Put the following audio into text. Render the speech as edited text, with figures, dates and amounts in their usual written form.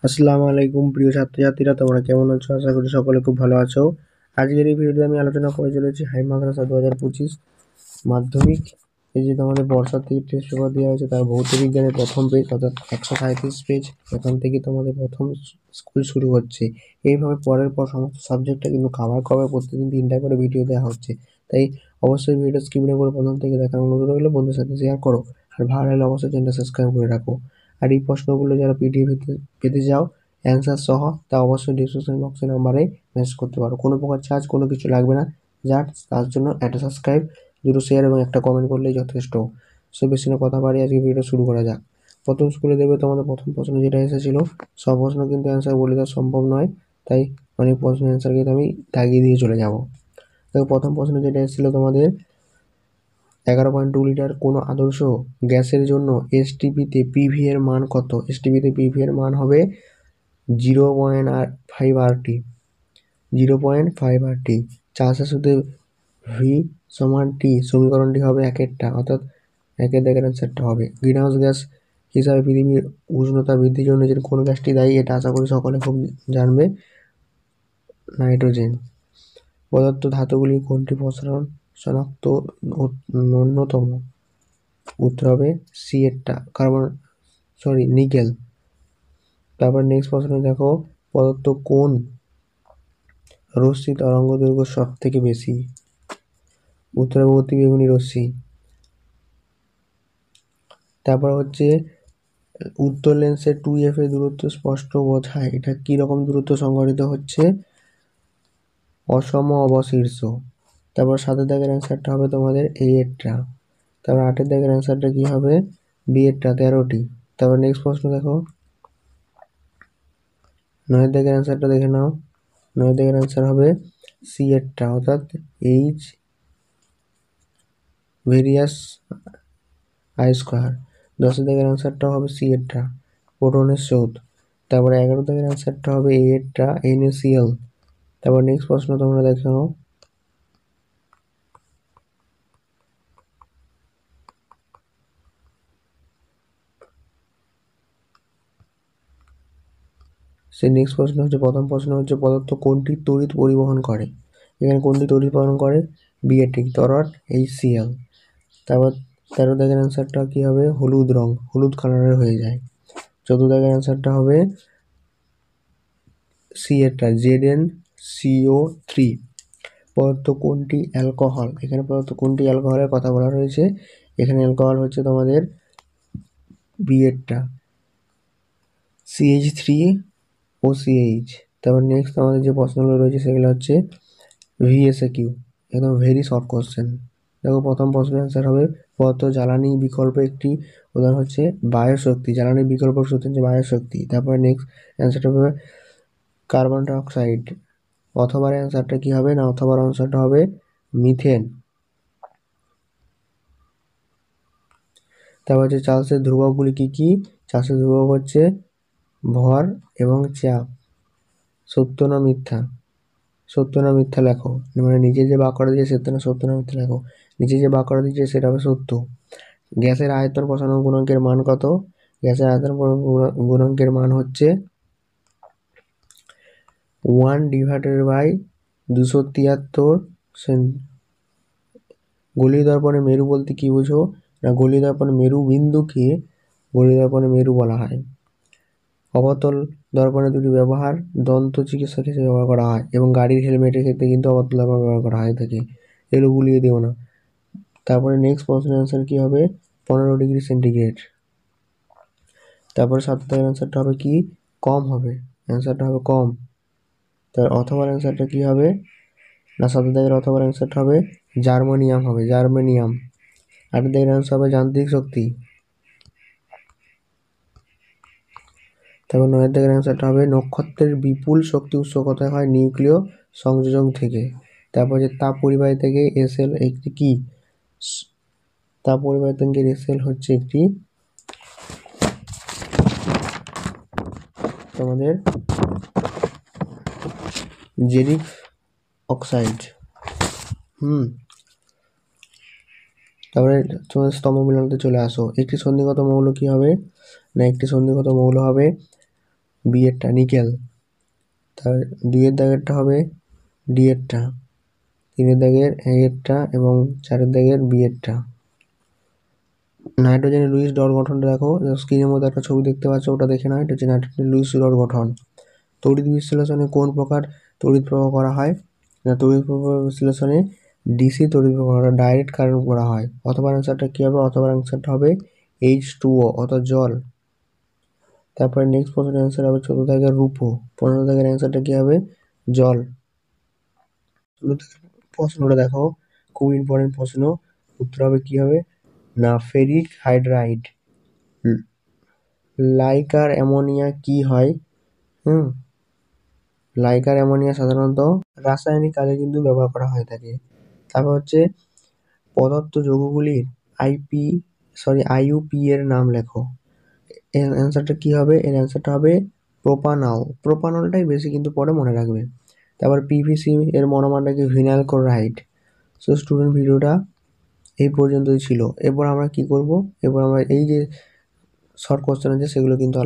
আসসালামু আলাইকুম প্রিয় ছাত্রছাত্রীরা, তোমরা কেমন আছো? আশা করি সকলে খুব ভালো আছো। আজকের এই ভিডিওতে আমি আলোচনা করে চলেছি হাই মাদ্রাসা 2025 মাধ্যমিক। এই যে তোমাদের বর্ষার থেকে টেস্ট পেপার দেওয়া হয়েছে তার ভৌত বিজ্ঞানের প্রথম পেজ অর্থাৎ 137 পেজ, এখান থেকে তোমাদের প্রথম স্কুল শুরু হচ্ছে। এইভাবে পরের পর সমস্ত সাবজেক্টটা কিন্তু কভার করে প্রতিদিন 3টা করে ভিডিও দেওয়া হচ্ছে। তাই অবশ্যই ভিডিও স্কিপ না করে প্রথম থেকে দেখার অনুরোধ রইল। বন্ধুদের সাথে শেয়ার করো, আর ভালো লাগলে অবশ্যই চ্যানেলটা সাবস্ক্রাইব করে রাখো। আর এই প্রশ্নগুলো যারা পিডিএফ পেতে চাও অ্যান্সার সহ, তা অবশ্যই ডিসক্রিপশন বক্সে নাম্বারে মেসেজ করতে পারো। কোনো প্রকার চার্জ কোনো কিছু লাগবে না, জাস্ট তার জন্য একটা সাবস্ক্রাইব, 2 শেয়ার এবং একটা কমেন্ট করলেই যথেষ্ট। সো বেশি না কথা বাড়িয়ে আজকে ভিডিও শুরু করা যাক। প্রথম স্কুলে দেখবে তোমাদের প্রথম প্রশ্ন যেটা এসেছিল, সব প্রশ্ন কিন্তু অ্যান্সার বলে দেওয়া সম্ভব নয়, তাই অনেক প্রশ্নের অ্যান্সার কিন্তু আমি দাগিয়ে দিয়ে চলে যাব। দেখো প্রথম প্রশ্ন যেটা এসেছিল তোমাদের 11.2 লিটার কোনো আদর্শ গ্যাসের জন্য এসটিপিতে পিভি এর মান কত? এসটিপিতে পিভি এর মান হবে 0.5 আরটি, 0.5 আরটি। চাষের সাথে ভি সমান টি, সমীকরণটি হবে একেরটা, অর্থাৎ একের দাগের অ্যান্সারটা হবে। গ্রিন হাউস গ্যাস হিসাবে পৃথিবীর উষ্ণতা বৃদ্ধির জন্য যে কোন গ্যাসটি দায়ী, এটা আশা করি সকলে খুব জানবে, নাইট্রোজেন। পদার্থ ধাতুগুলির কোনটি প্রসারণ শনাক্ত ন্যূনতম? উত্তর হবে সি এরটা, নিকেল। তারপর নেক্সট প্রশ্ন দেখো, পদার্থ কোন রশ্মি তরঙ্গ দৈর্ঘ্য সব থেকে বেশি? উত্তর হবে অতিবেগুনি রশ্মি। তারপর হচ্ছে উত্তর লেন্সের 2f এর দূরত্ব স্পষ্ট বোঝায়, এটা কি রকম দূরত্ব সংঘটিত হচ্ছে? অসম অবশীর্ষ। তারপর 7 দাগের অ্যান্সারটা হবে তোমাদের এ এরটা। তারপর 8 দাগের অ্যান্সারটা কি হবে? বি এরটা, 13টি। তারপর নেক্সট প্রশ্ন দেখো, 9 দাগের অ্যান্সারটা দেখে নাও। 9 দাগের অ্যান্সার হবে সি এরটা, অর্থাৎ এইচ ভেরিয়াস আই স্কোয়ার। 10 দাগের অ্যান্সারটা হবে সি এরটা, প্রোটনের স্রোত। তারপরে 11 দাগের অ্যান্সারটা হবে এ এরটা, NaCl। তারপর নেক্সট প্রশ্ন তোমরা দেখো, সেই নেক্সট প্রশ্ন হচ্ছে, প্রথম প্রশ্ন হচ্ছে পদার্থ কোনটি তড়িৎ পরিবহন করে? এখানে কোনটি তড়িৎ পরিবহন করে? বিএটি, তরল HCl। তারপর 13 দাগের অ্যান্সারটা কি হবে? হলুদ রং, হলুদ কালারের হয়ে যায়। 14 দাগের অ্যান্সারটা হবে সি এরটা, ZnCO3। পদার্থ কোনটি অ্যালকোহল? এখানে পদার্থ কোনটি অ্যালকোহলের কথা বলা রয়েছে। এখানে অ্যালকোহল হচ্ছে তোমাদের বি এরটা, CH3OCH। তারপর নেক্সট আমাদের যে প্রশ্নগুলো রয়েছে সেগুলো হচ্ছে VSAQ, একদম ভেরি শর্ট কোশ্চেন। দেখো প্রথম প্রশ্নের অ্যান্সার হবে পদার্থ জ্বালানি বিকল্প একটি উদাহরণ হচ্ছে বায়ুশক্তি, জ্বালানি বিকল্প শক্তি হচ্ছে বায়ুশক্তি। তারপরে নেক্সট অ্যান্সারটা হবে কার্বন ডাই অক্সাইড। অথবার অ্যান্সারটা কি হবে না, অথবার অ্যান্সারটা হবে মিথেন। তারপর হচ্ছে চার্লসের ধ্রুবকগুলি কি কি? চার্লসের ধ্রুবক হচ্ছে ভর এবং চাপ। সত্য না মিথ্যা? সত্য না মিথ্যা লেখো, মানে নিচে যে বাক্যটা দিয়েছে সেটা না, সত্য না মিথ্যা লেখো। নিচে যে বাক্যটা দিয়েছে সেটা হবে সত্য। গ্যাসের আয়তন প্রসারণ গুণাঙ্কের মান কত? গ্যাসের আয়তন গুণাঙ্কের মান হচ্ছে 1/273। গলীয় দর্পণে মেরু বলতে কি বুঝো না, গলীয় দর্পণে মেরু বিন্দুকে গলীয় দর্পণে মেরু বলা হয়। অবতল দর্পণের দুটি ব্যবহার দন্ত চিকিৎসা ক্ষেত্রে ব্যবহার করা হয়, এবং গাড়ির হেলমেটের ক্ষেত্রে কিন্তু অবতল দর্পণ ব্যবহার করা হয় থাকে, এগুলো গুলিয়ে দিও না। তারপরে নেক্সট প্রশ্নের অ্যান্সার কি হবে? 15 ডিগ্রি সেন্টিগ্রেড। তারপরে 7 দাগের অ্যান্সারটা হবে কি? কম হবে, অ্যান্সারটা হবে কম। তার অথবা অ্যান্সারটা কি হবে না, 7 দাগের অথবা অ্যান্সারটা হবে জার্মানিয়াম হবে, জার্মেনিয়াম। 8 দাগের অ্যান্সার হবে যান্ত্রিক শক্তি। তারপর 9 দাগের অ্যান্সারটা হবে নক্ষত্রের বিপুল শক্তি উৎস কোথায় হয়? নিউক্লিয় সংযোজন থেকে। তারপর যে তাপ পরিবাহী থেকে এসএল একটি কি? তাপ পরিবাহী থেকে এসএল হচ্ছে একটি তোমাদের জেরিক অক্সাইড। তারপরে তোমাদের স্তম্ভ মিলনতে চলে আসো। একটি সন্ধিগত মৌল কি হবে না, একটি সন্ধিগত মৌল হবে বি এরটা নিকেল, তার 2 এর দাগেরটা হবে ডি এরটা, 3 এর দাগের এ এরটা এবং 4 এর দাগের বি এরটা। নাইট্রোজেনের লুইস ডট গঠনটা দেখো, স্ক্রিনের মধ্যে একটা ছবি দেখতে পাচ্ছ, ওটা দেখে নাও। এটা হচ্ছে নাইট্রোজেনের লুইস ডট গঠন। তড়িৎ বিশ্লেষণে কোন প্রকার তড়িৎ প্রবাহ করা হয়? না, তড়িৎ প্রবাহ বিশ্লেষণে ডিসি তড়িৎ প্রবাহ করা, ডাইরেক্ট কারেন্ট করা হয়। অথবা অ্যান্সারটা কী হবে? অথবা অ্যান্সারটা হবে H2O অর্থাৎ জল। তারপরে নেক্সট প্রশ্নের অ্যান্সার হবে 14 দাগের রূপো, 15 দাগের অ্যান্সারটা কী হবে? জল। প্রশ্নটা দেখো, খুব ইম্পর্টেন্ট প্রশ্ন, উত্তর হবে কী হবে? না, ফেরিক হাইড্রাইড। লাইকার অ্যামোনিয়া কি হয়? লাইকার অ্যামোনিয়া সাধারণত রাসায়নিক কাজে কিন্তু ব্যবহার করা হয়ে থাকে। তারপর হচ্ছে পদার্থ যৌগগুলির IUP এর নাম লেখো। এর অ্যান্সারটা কী হবে? এর অ্যান্সারটা হবে প্রোপানল। প্রোপানলটাই বেশি কিন্তু পরে মনে রাখবে। তারপর PVC এর মনোমারটা কি? Vinyl chloride. সো স্টুডেন্ট, ভিডিওটা এই পর্যন্তই ছিল। এরপর আমরা কি করব? এরপর আমরা এই যে শর্ট কোশ্চেন আছে সেগুলো কিন্তু